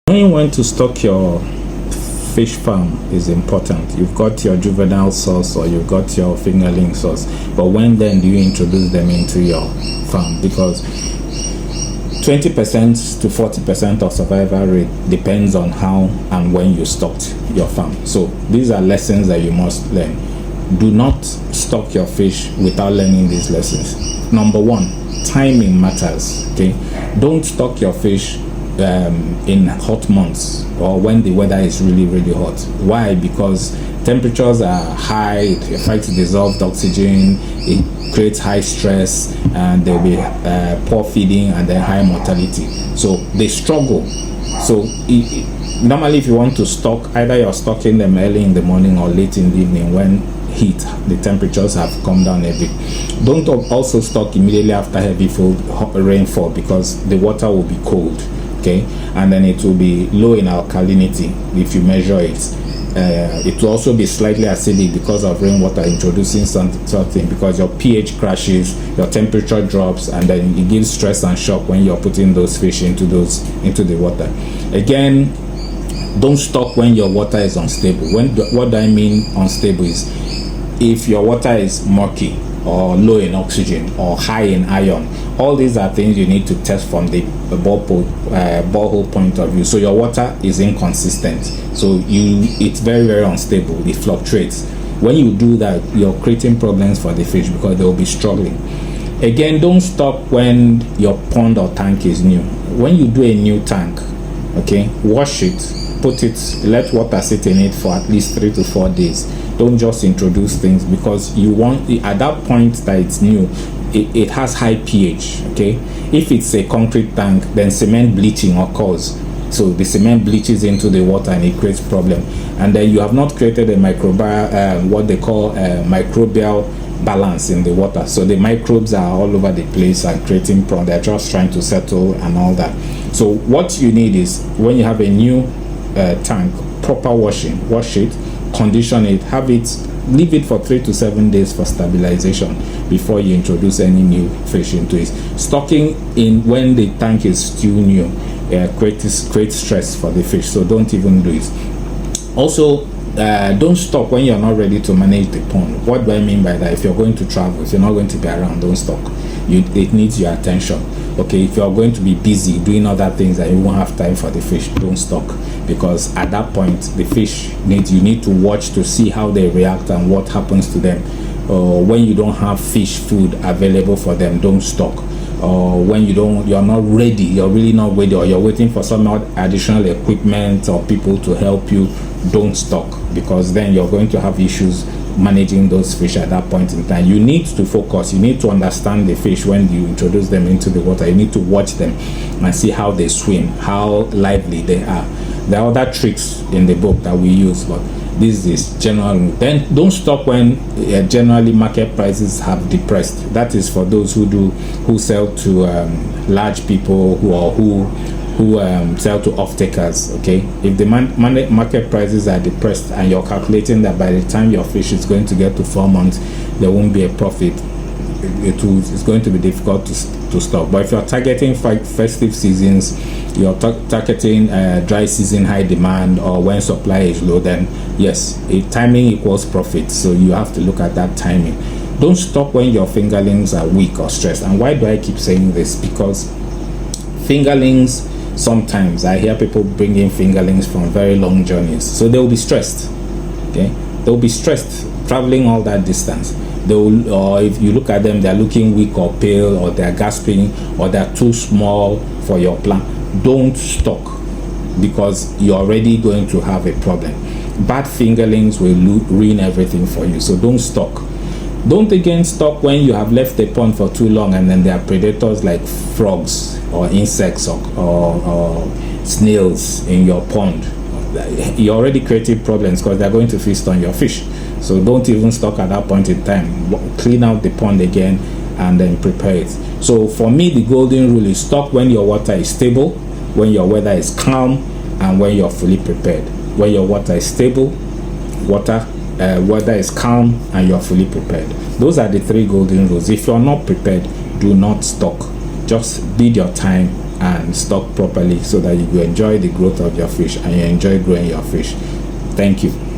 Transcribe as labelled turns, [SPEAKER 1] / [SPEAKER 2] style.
[SPEAKER 1] Knowing when to stock your fish farm is important. You've got your juvenile source or you've got your fingerling source, but when then do you introduce them into your farm? Because 20% to 40% of survival rate depends on how and when you stocked your farm. So these are lessons that you must learn. Do not stock your fish without learning these lessons. Number one, timing matters. Okay, don't stock your fish in hot months or when the weather is really hot. Why? Because temperatures are high, it affects dissolved oxygen, it creates high stress, and there will be poor feeding and then high mortality. So they struggle. So normally if you want to stock, either you're stocking them early in the morning or late in the evening when the temperatures have come down a bit. Don't also stock immediately after heavy rainfall because the water will be cold. Okay, and then it will be low in alkalinity if you measure it. It will also be slightly acidic because of rainwater introducing something, because your pH crashes, your temperature drops, and then it gives stress and shock when you're putting those fish into the water. Again, don't stock when your water is unstable. What do I mean unstable is if your water is murky or low in oxygen or high in iron. All these are things you need to test from the borehole point of view. So your water is inconsistent, so it's very unstable, it fluctuates. When you do that, you're creating problems for the fish because they will be struggling. Again, don't stock when your pond or tank is new. When you do a new tank, okay, wash it, let water sit in it for at least 3 to 4 days. Don't just introduce things because you want at that point that it's new, it has high pH. Okay, if it's a concrete tank, then cement bleaching occurs, so the cement bleaches into the water and it creates problem, and then you have not created a microbial what they call microbial balance in the water. So the microbes are all over the place and creating problems. They're just trying to settle and all that. So what you need is, when you have a new tank, proper washing. Wash it, condition it, leave it for 3 to 7 days for stabilization before you introduce any new fish into it. Stocking in when the tank is still new creates stress for the fish, so don't even do it. Also, don't stock when you're not ready to manage the pond. What do I mean by that? If you're going to travel, if you're not going to be around, don't stock. It needs your attention. Okay, if you're going to be busy doing other things and you won't have time for the fish, don't stock, because at that point the fish you need to watch to see how they react and what happens to them. When you don't have fish food available for them, don't stock. When you're not ready, you're really not ready, or you're waiting for some additional equipment or people to help you, don't stock, because then you're going to have issues managing those fish at that point in time. You need to focus. You need to understand the fish when you introduce them into the water. You need to watch them and see how they swim, how lively they are. There are other tricks in the book that we use, but this is general. Then don't stock when generally market prices have depressed. That is for those who sell to large people who sell to off-takers. Okay, if the market prices are depressed and you're calculating that by the time your fish is going to get to 4 months there won't be a profit, it's going to be difficult to stop. But if you're targeting festive seasons, you're targeting dry season high demand, or when supply is low, then yes, timing equals profit, so you have to look at that timing. Don't stock when your fingerlings are weak or stressed. And why do I keep saying this? Because fingerlings, sometimes I hear people bring in fingerlings from very long journeys, so they will be stressed. Okay, they'll be stressed traveling all that distance. Or if you look at them, they're looking weak or pale, or they're gasping, or they're too small for your plant. Don't stock, because you're already going to have a problem. Bad fingerlings will ruin everything for you, so don't stock. Don't again stock when you have left the pond for too long and then there are predators like frogs or insects or snails in your pond. You're already creating problems because they're going to feast on your fish. So don't even stock at that point in time. Clean out the pond again and then prepare it. So for me, the golden rule is stock when your water is stable, when your weather is calm, and when you're fully prepared. When your water is stable, weather is calm, and you're fully prepared. Those are the 3 golden rules. If you're not prepared, do not stock. Just bid your time and stock properly so that you will enjoy the growth of your fish and you enjoy growing your fish. Thank you.